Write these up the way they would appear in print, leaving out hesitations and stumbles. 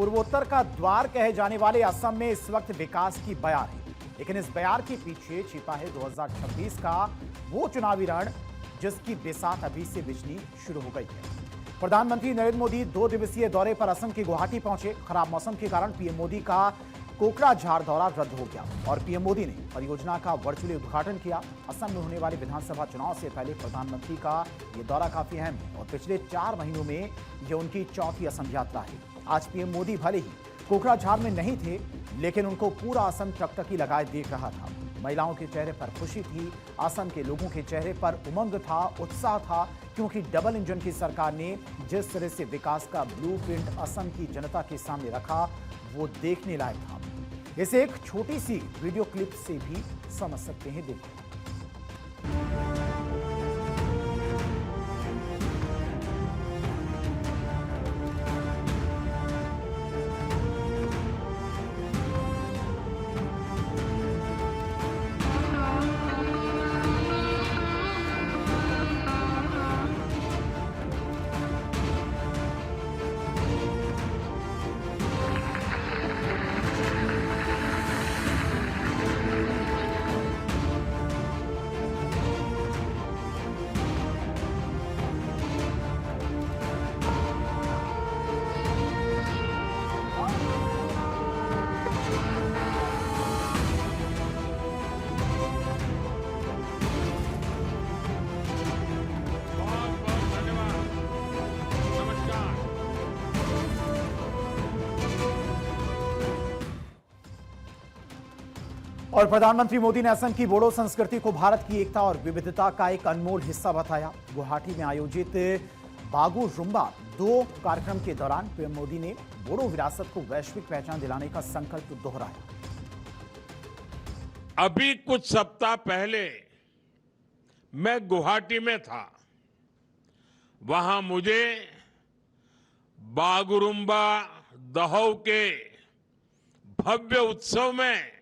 पूर्वोत्तर का द्वार कहे जाने वाले असम में इस वक्त विकास की बयार है, लेकिन इस बयार के पीछे छिपा है 2026 का वो चुनावी रण जिसकी बिसात अभी से बिजली शुरू हो गई है। प्रधानमंत्री नरेंद्र मोदी 2 दिवसीय दौरे पर असम के गुवाहाटी पहुंचे। खराब मौसम के कारण पीएम मोदी का कोकराझार दौरा रद्द हो गया और पीएम मोदी ने परियोजना का वर्चुअली उद्घाटन किया। असम में होने वाले विधानसभा चुनाव से पहले प्रधानमंत्री का यह दौरा काफी अहम है और पिछले 4 महीनों में यह उनकी चौथी असम यात्रा है। आज पीएम मोदी भले ही कोकराझार में नहीं थे, लेकिन उनको पूरा असम टकटकी लगाए देख रहा था। महिलाओं के चेहरे पर खुशी थी, असम के लोगों के चेहरे पर उमंग था, उत्साह था, क्योंकि डबल इंजन की सरकार ने जिस तरह से विकास का ब्लूप्रिंट असम की जनता के सामने रखा, वो देखने लायक था। इसे एक छोटी सी वीडियो क्लिप से भी समझ सकते हैं। देखिए। और प्रधानमंत्री मोदी ने असम की बोडो संस्कृति को भारत की एकता और विविधता का एक अनमोल हिस्सा बताया। गुवाहाटी में आयोजित बागुरुम्बा 2 कार्यक्रम के दौरान पीएम मोदी ने बोडो विरासत को वैश्विक पहचान दिलाने का संकल्प दोहराया। अभी कुछ सप्ताह पहले मैं गुवाहाटी में था। वहां मुझे बागुरुम्बा दहौ के भव्य उत्सव में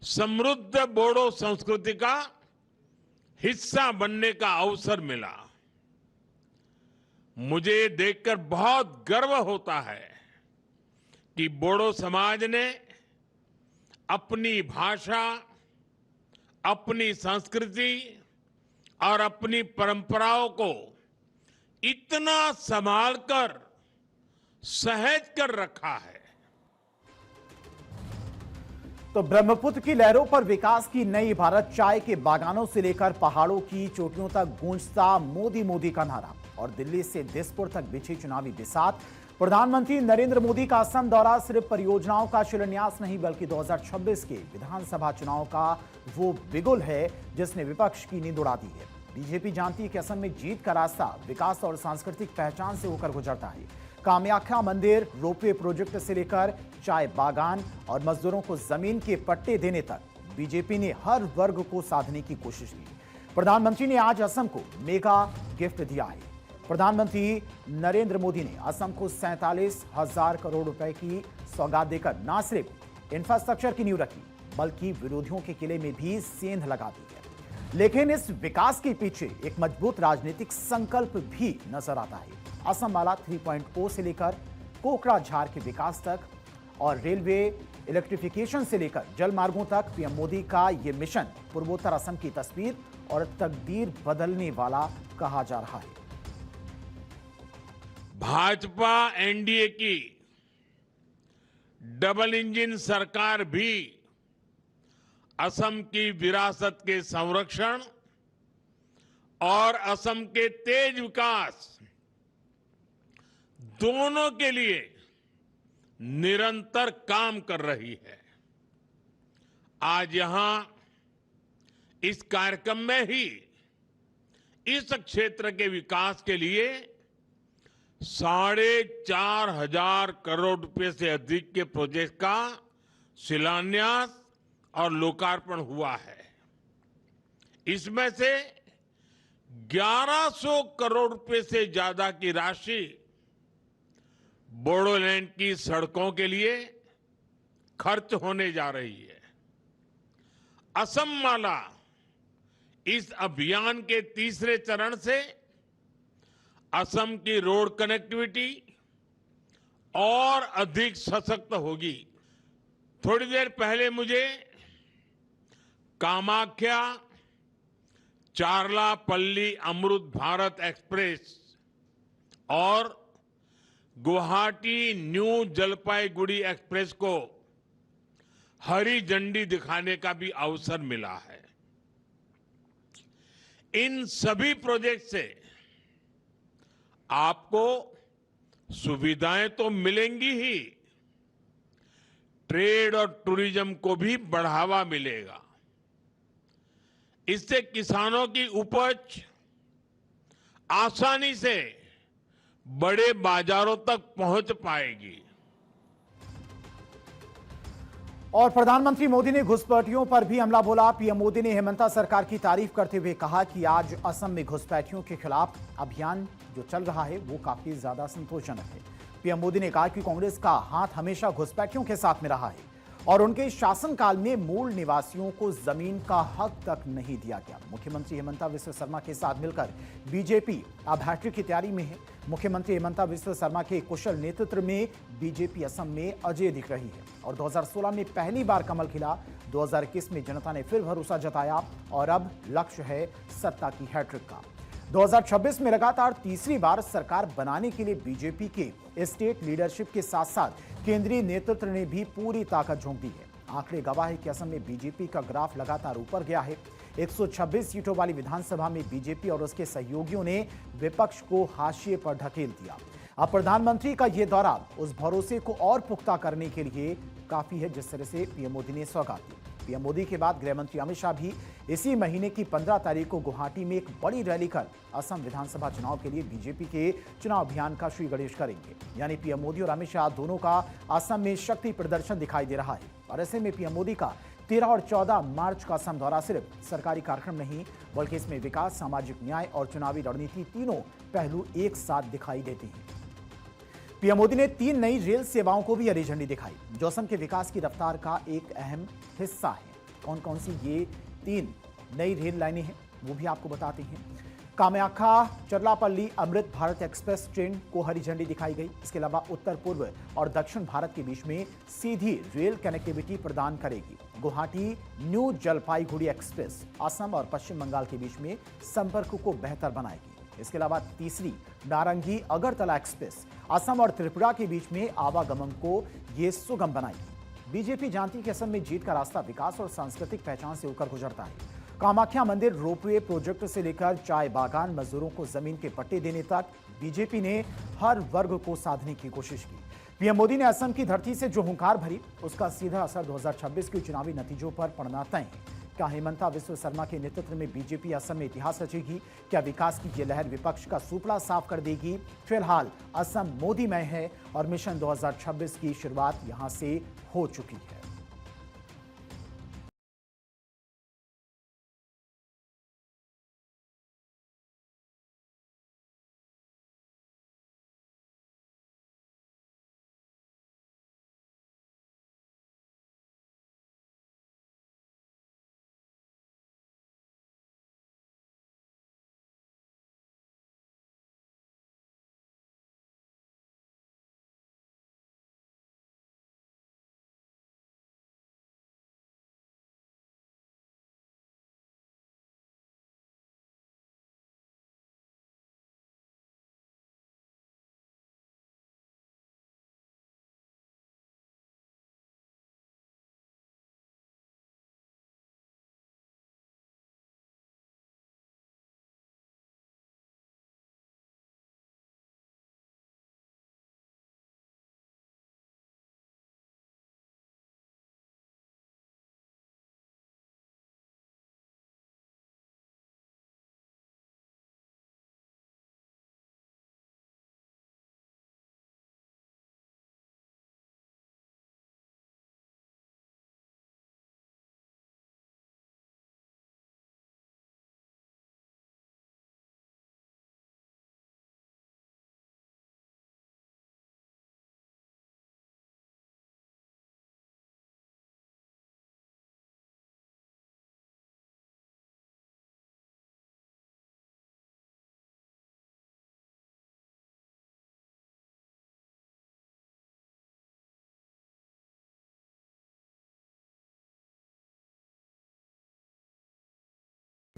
समृद्ध बोडो संस्कृति का हिस्सा बनने का अवसर मिला। मुझे देखकर बहुत गर्व होता है कि बोडो समाज ने अपनी भाषा, अपनी संस्कृति और अपनी परंपराओं को इतना संभालकर सहेज कर रखा है। तो ब्रह्मपुत्र की लहरों पर विकास की नई इबारत, चाय के बागानों से लेकर पहाड़ों की चोटियों तक गूंजता मोदी मोदी का नारा और दिल्ली से दिसपुर तक बिछी चुनावी बिसात। प्रधानमंत्री नरेंद्र मोदी का असम दौरा सिर्फ परियोजनाओं का शिलान्यास नहीं, बल्कि 2026 के विधानसभा चुनाव का वो बिगुल है जिसने विपक्ष की नींद उड़ा दी है। बीजेपी जानती है कि असम में जीत का रास्ता विकास और सांस्कृतिक पहचान से होकर गुजरता है। कामाख्या मंदिर, रोपवे प्रोजेक्ट से लेकर चाय बागान और मजदूरों को जमीन के पट्टे देने तक बीजेपी ने हर वर्ग को साधने की कोशिश की। प्रधानमंत्री ने आज असम को मेगा गिफ्ट दिया है। प्रधानमंत्री नरेंद्र मोदी ने असम को 47,000 करोड़ रुपए की सौगात देकर न सिर्फ इंफ्रास्ट्रक्चर की नींव रखी, बल्कि विरोधियों के किले में भी सेंध लगा दी है। लेकिन इस विकास के पीछे एक मजबूत राजनीतिक संकल्प भी नजर आता है। असम माला 3.0 से लेकर कोकराझार के विकास तक और रेलवे इलेक्ट्रिफिकेशन से लेकर जल मार्गों तक पीएम मोदी का यह मिशन पूर्वोत्तर असम की तस्वीर और तकदीर बदलने वाला कहा जा रहा है। भाजपा एनडीए की डबल इंजन सरकार भी असम की विरासत के संरक्षण और असम के तेज विकास दोनों के लिए निरंतर काम कर रही है। आज यहां इस कार्यक्रम में ही इस क्षेत्र के विकास के लिए 4,500 करोड़ रुपए से अधिक के प्रोजेक्ट का शिलान्यास और लोकार्पण हुआ है। इसमें से 1100 करोड़ रुपए से ज्यादा की राशि बोडोलैंड की सड़कों के लिए खर्च होने जा रही है। असम माला इस अभियान के तीसरे चरण से असम की रोड कनेक्टिविटी और अधिक सशक्त होगी। थोड़ी देर पहले मुझे कामाख्या चारलापल्ली अमृत भारत एक्सप्रेस और गुवाहाटी न्यू जलपाईगुड़ी एक्सप्रेस को हरी झंडी दिखाने का भी अवसर मिला है। इन सभी प्रोजेक्ट से आपको सुविधाएं तो मिलेंगी ही, ट्रेड और टूरिज्म को भी बढ़ावा मिलेगा। इससे किसानों की उपज आसानी से बड़े बाजारों तक पहुंच पाएगी। और प्रधानमंत्री मोदी ने घुसपैठियों पर भी हमला बोला। पीएम मोदी ने हेमंता सरकार की तारीफ करते हुए कहा कि आज असम में घुसपैठियों के खिलाफ अभियान जो चल रहा है वो काफी ज्यादा संतोषजनक है। पीएम मोदी ने कहा कि कांग्रेस का हाथ हमेशा घुसपैठियों के साथ में रहा है और उनके शासनकाल में मूल निवासियों को जमीन का हक तक नहीं दिया गया। मुख्यमंत्री हेमंता बिस्वा शर्मा के साथ मिलकर बीजेपी अब हैट्रिक की तैयारी में है। मुख्यमंत्री हेमंता बिस्वा शर्मा के कुशल नेतृत्व में बीजेपी असम में अजय दिख रही है और 2016 में पहली बार कमल खिला। 2021 में जनता ने फिर भरोसा जताया और अब लक्ष्य है सत्ता की हैट्रिक का। 2026 में लगातार तीसरी बार सरकार बनाने के लिए बीजेपी के स्टेट लीडरशिप के साथ साथ केंद्रीय नेतृत्व ने भी पूरी ताकत झोंक दी है। आंकड़े गवाह है कि असम में बीजेपी का ग्राफ लगातार ऊपर गया है। 126 सीटों वाली विधानसभा में बीजेपी और उसके सहयोगियों ने विपक्ष को हाशिए पर ढकेल दिया। अब प्रधानमंत्री का यह दौरा उस भरोसे को और पुख्ता करने के लिए काफी है जिस तरह से पीएम मोदी ने सौगात दी। पीएम मोदी के बाद गृह मंत्री अमित शाह भी इसी महीने की 15 तारीख को गुवाहाटी में एक बड़ी रैली कर असम विधानसभा चुनाव के लिए बीजेपी के चुनाव अभियान का श्री गणेश करेंगे। यानी पीएम मोदी और अमित शाह दोनों का असम में शक्ति प्रदर्शन दिखाई दे रहा है। और ऐसे में पीएम मोदी का 13 और 14 मार्च का असम दौरा सिर्फ सरकारी कार्यक्रम नहीं बल्कि इसमें विकास, सामाजिक न्याय और चुनावी रणनीति तीनों पहलू एक साथ दिखाई देते हैं। पीएम मोदी ने 3 नई रेल सेवाओं को भी हरी झंडी दिखाई जो असम के विकास की रफ्तार का एक अहम हिस्सा है। कौन कौन सी ये 3 नई रेल लाइनें हैं वो भी आपको बताते हैं। कामाख्या चरलापल्ली अमृत भारत एक्सप्रेस ट्रेन को हरी झंडी दिखाई गई। इसके अलावा उत्तर पूर्व और दक्षिण भारत के बीच में सीधी रेल कनेक्टिविटी प्रदान करेगी। गुवाहाटी न्यू जलपाईगुड़ी एक्सप्रेस असम और पश्चिम बंगाल के बीच में संपर्क को बेहतर बनाएगी। इसके अलावा तीसरी नारंगी अगरतला एक्सप्रेस असम और त्रिपुरा के बीच में आवागमन को ये सुगम बनाएगी। बीजेपी जानती है कि असम में जीत का रास्ता विकास और सांस्कृतिक पहचान से होकर गुजरता है। कामाख्या मंदिर रोपवे प्रोजेक्ट से लेकर चाय बागान मजदूरों को जमीन के पट्टे देने तक बीजेपी ने हर वर्ग को साधने की कोशिश की। पीएम मोदी ने असम की धरती से जो हुंकार भरी उसका सीधा असर 2026 के चुनावी नतीजों पर पड़ना तय है। क्या हेमंता बिस्वा शर्मा के नेतृत्व में बीजेपी असम में इतिहास रचेगी? क्या विकास की ये लहर विपक्ष का सुपड़ा साफ कर देगी? फिलहाल असम मोदीमय है और मिशन 2026 की शुरुआत यहां से हो चुकी है।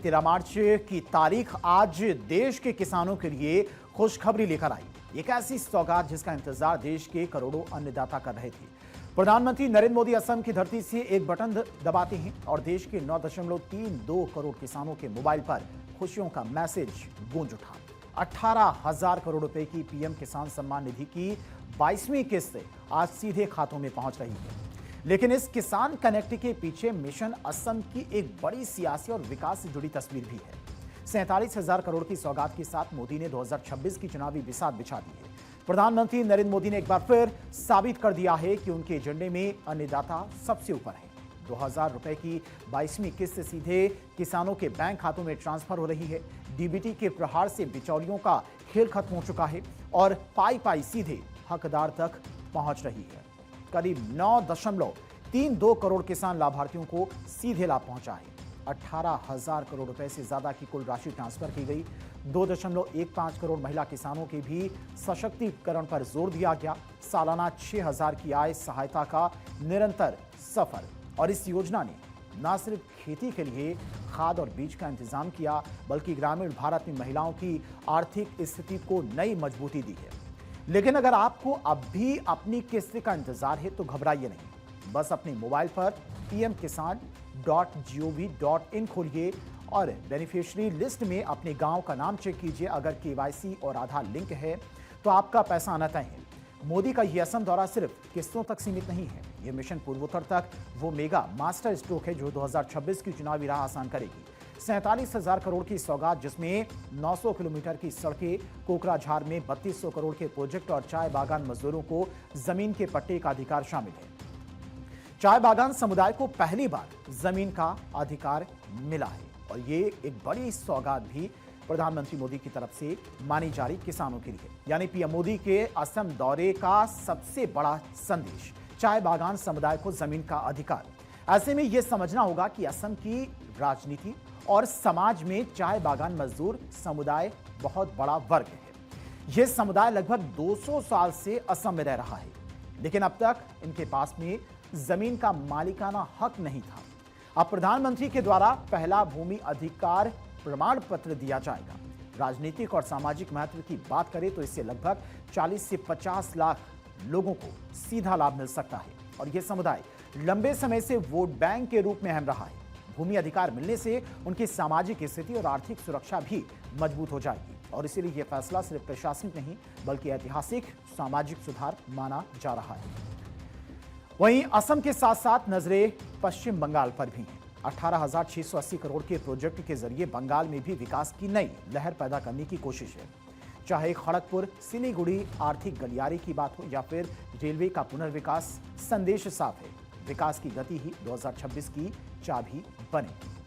13 मार्च की तारीख आज देश के किसानों के लिए खुशखबरी लेकर आई। एक ऐसी सौगात जिसका इंतजार देश के करोड़ों अन्नदाता कर रहे थे। प्रधानमंत्री नरेंद्र मोदी असम की धरती से एक बटन दबाते हैं और देश के 9.32 करोड़ किसानों के मोबाइल पर खुशियों का मैसेज गूंज उठा। 18,000 करोड़ रुपए की पीएम किसान सम्मान निधि की 22वीं किस्त आज सीधे खातों में पहुंच रही है। लेकिन इस किसान कनेक्ट के पीछे मिशन असम की एक बड़ी सियासी और विकास से जुड़ी तस्वीर भी है। 47,000 करोड़ की सौगात के साथ मोदी ने 2026 की चुनावी बिसात बिछा दी है। प्रधानमंत्री नरेंद्र मोदी ने एक बार फिर साबित कर दिया है कि उनके एजेंडे में अन्नदाता सबसे ऊपर है। 2,000 रुपए की 22वीं किस्त सीधे किसानों के बैंक खातों में ट्रांसफर हो रही है। डीबीटी के प्रहार से बिचौलियों का खेल खत्म हो चुका है और पाई पाई सीधे हकदार तक पहुंच रही है। करीब 9.32 करोड़ किसान लाभार्थियों को सीधे लाभ पहुंचा है। 18,000 करोड़ रुपए से ज्यादा की कुल राशि ट्रांसफर की गई। 2.15 करोड़ महिला किसानों के भी सशक्तिकरण पर जोर दिया गया। सालाना 6,000 की आय सहायता का निरंतर सफर। और इस योजना ने न सिर्फ खेती के लिए खाद और बीज का इंतजाम किया, बल्कि ग्रामीण भारत में महिलाओं की आर्थिक स्थिति को नई मजबूती दी है। लेकिन अगर आपको अब भी अपनी किस्त का इंतजार है तो घबराइए नहीं। बस अपने मोबाइल पर pmkisan.gov.in खोलिए और बेनिफिशियरी लिस्ट में अपने गांव का नाम चेक कीजिए। अगर केवाईसी और आधार लिंक है तो आपका पैसा आना तय है। मोदी का यह असम दौरा सिर्फ किस्तों तक सीमित नहीं है, यह मिशन पूर्वोत्तर तक वो मेगा मास्टर स्ट्रोक है जो 2026 की चुनावी राह आसान करेगी। 47,000 करोड़ की सौगात, जिसमें 900 किलोमीटर की सड़कें, कोकराझार में 3200 करोड़ के प्रोजेक्ट और चाय बागान मजदूरों को जमीन के पट्टे का अधिकार शामिल है। चाय बागान समुदाय को पहली बार जमीन का अधिकार मिला है और ये एक बड़ी सौगात भी प्रधानमंत्री मोदी की तरफ से मानी जा रही किसानों के लिए। यानी पीएम मोदी के असम दौरे का सबसे बड़ा संदेश, चाय बागान समुदाय को जमीन का अधिकार। ऐसे में यह समझना होगा कि असम की राजनीति और समाज में चाय बागान मजदूर समुदाय बहुत बड़ा वर्ग है। यह समुदाय लगभग 200 साल से असम में रह रहा है, लेकिन अब तक इनके पास में जमीन का मालिकाना हक नहीं था। अब प्रधानमंत्री के द्वारा पहला भूमि अधिकार प्रमाण पत्र दिया जाएगा। राजनीतिक और सामाजिक महत्व की बात करें तो इससे लगभग 40 से 50 लाख लोगों को सीधा लाभ मिल सकता है और यह समुदाय लंबे समय से वोट बैंक के रूप में अहम रहा है। भूमि अधिकार मिलने से उनकी सामाजिक स्थिति और आर्थिक सुरक्षा भी मजबूत हो जाएगी और इसीलिए यह फैसला सिर्फ प्रशासनिक नहीं बल्कि ऐतिहासिक सामाजिक सुधार माना जा रहा है। वहीं असम के साथ साथ नजरें पश्चिम बंगाल पर भी हैं। 18,680 करोड़ के प्रोजेक्ट के जरिए बंगाल में भी विकास की नई लहर पैदा करने की कोशिश है। चाहे खड़गपुर सिलीगुड़ी आर्थिक गलियारे की बात हो या फिर रेलवे का पुनर्विकास, संदेश साफ है, विकास की गति ही 2026 की चाबी बनेगी।